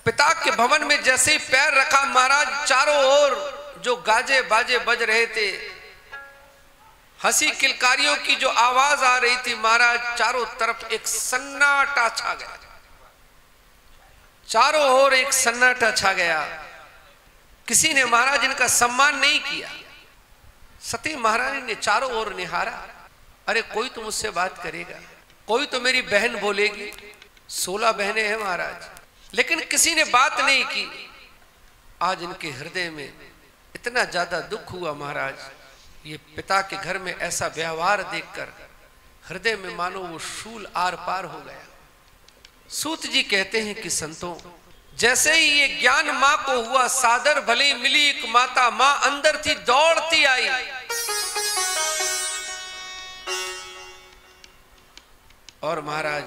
पिता के भवन में जैसे ही पैर रखा महाराज, चारों ओर जो गाजे बाजे बज रहे थे, हंसी किलकारियों की जो आवाज आ रही थी, महाराज चारों तरफ एक सन्नाटा छा गया। चारों ओर एक सन्नाटा छा गया। किसी ने महाराज इनका सम्मान नहीं किया। सती महारानी ने चारों ओर निहारा, अरे कोई तो मुझसे बात करेगा, कोई तो मेरी बहन बोलेगी। 16 बहनें हैं महाराज, लेकिन किसी ने बात नहीं की। आज इनके हृदय में इतना ज्यादा दुख हुआ महाराज, ये पिता के घर में ऐसा व्यवहार देखकर हृदय में मानो वो शूल आर पार हो गया। सूत जी कहते हैं कि संतों, जैसे ही ये ज्ञान मां को हुआ, सादर भले मिली एक माता, मां अंदर थी दौड़ती आई। और महाराज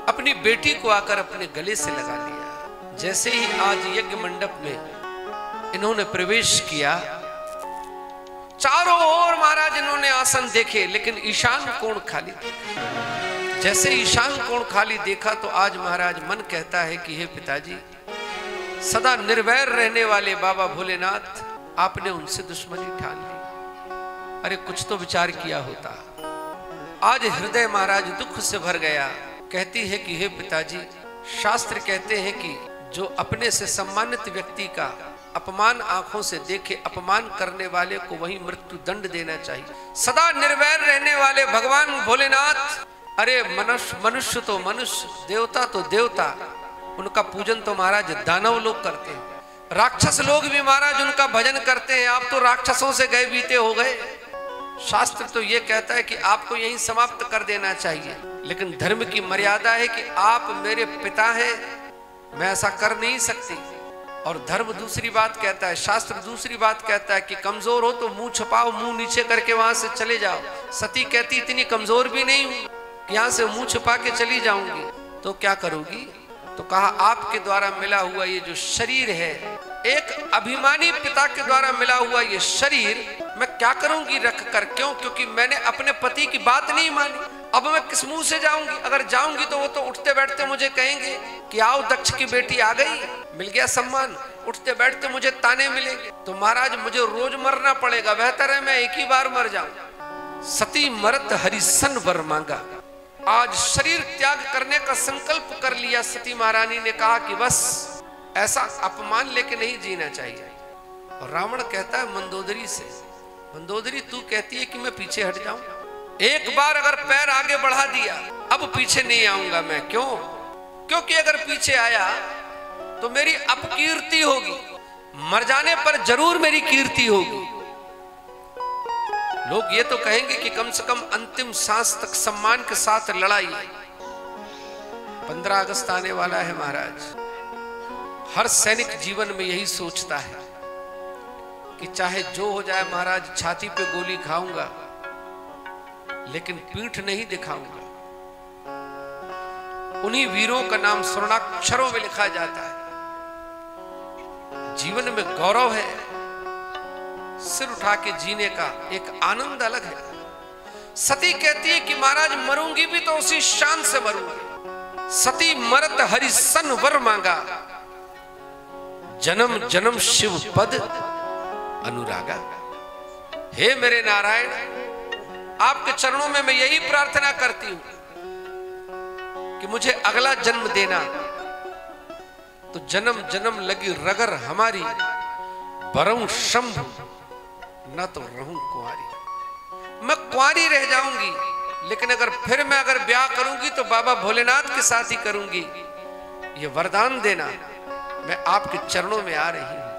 अपनी बेटी को आकर अपने गले से लगा लिया। जैसे ही आज यज्ञ मंडप में इन्होंने प्रवेश किया, चारों ओर महाराज इन्होंने आसन देखे, लेकिन ईशान कोण खाली। जैसे ईशान कोण खाली देखा तो आज महाराज मन कहता है कि हे पिताजी, सदा निर्वैर रहने वाले बाबा भोलेनाथ, आपने उनसे दुश्मनी ठान ली। अरे कुछ तो विचार किया होता। आज हृदय महाराज दुख से भर गया। कहती है कि हे पिताजी, शास्त्र कहते हैं कि जो अपने से सम्मानित व्यक्ति का अपमान आंखों से देखे, अपमान करने वाले को वही मृत्यु दंड देना चाहिए। सदा निर्वैर रहने वाले भगवान भोलेनाथ, अरे मनुष्य तो मनुष्य, देवता तो देवता, उनका पूजन तो महाराज दानव लोग करते हैं। राक्षस लोग भी महाराज उनका भजन करते हैं। आप तो राक्षसों से गए बीते हो गए। शास्त्र तो ये कहता है कि आपको यहीं समाप्त कर देना चाहिए, लेकिन धर्म की मर्यादा है कि आप मेरे पिता हैं, मैं ऐसा कर नहीं सकती। और धर्म दूसरी बात कहता है, शास्त्र दूसरी बात कहता है कि कमजोर हो तो मुंह छुपाओ, मुंह नीचे करके वहां से चले जाओ। सती कहती इतनी कमजोर भी नहीं हूं कि यहां से मुंह छुपा के चली जाऊंगी। तो क्या करूंगी? तो कहा आपके द्वारा मिला हुआ ये जो शरीर है, एक अभिमानी पिता के द्वारा मिला हुआ ये शरीर मैं क्या करूंगी रख कर? क्यों? क्योंकि मैंने अपने पति की बात नहीं मानी। अब मैं किस मुंह से जाऊंगी? अगर जाऊंगी तो वो तो उठते बैठते मुझे कहेंगे कि आओ दक्ष की बेटी आ गई, मिल गया सम्मान। उठते बैठते मुझे ताने मिलेंगे, तो महाराज मुझे रोज मरना पड़ेगा। बेहतर है मैं एक ही बार मर जाऊं। सती मरत हरिसन वर मांगा। आज शरीर त्याग करने का संकल्प कर लिया सती महारानी ने। कहा कि बस ऐसा अपमान लेके नहीं जीना चाहिए। और रावण कहता है मंदोदरी से, मंदोदरी तू कहती है कि मैं पीछे हट जाऊं, एक बार अगर पैर आगे बढ़ा दिया अब पीछे नहीं आऊंगा मैं। क्यों? क्योंकि अगर पीछे आया तो मेरी अपकीर्ति होगी, मर जाने पर जरूर मेरी कीर्ति होगी। लोग ये तो कहेंगे कि कम से कम अंतिम सांस तक सम्मान के साथ लड़ाई। 15 अगस्त आने वाला है महाराज। हर सैनिक जीवन में यही सोचता है कि चाहे जो हो जाए महाराज, छाती पे गोली खाऊंगा लेकिन पीठ नहीं दिखाऊंगा। उन्हीं वीरों का नाम स्वर्णाक्षरों में लिखा जाता है। जीवन में गौरव है, सिर उठा के जीने का एक आनंद अलग है। सती कहती है कि महाराज मरूंगी भी तो उसी शान से मरूंगी। सती मरत हरिसन वर मांगा, जन्म जन्म शिव पद अनुरागा। हे मेरे नारायण, आपके चरणों में मैं यही प्रार्थना करती हूं कि मुझे अगला जन्म देना, तो जन्म जन्म लगी रगर हमारी, बरऊं शंभु न तो रहूं कुंवारी। मैं कुंवारी रह जाऊंगी, लेकिन अगर ब्याह करूंगी तो बाबा भोलेनाथ के साथ ही करूंगी। ये वरदान देना, मैं आपके चरणों में आ रही हूं।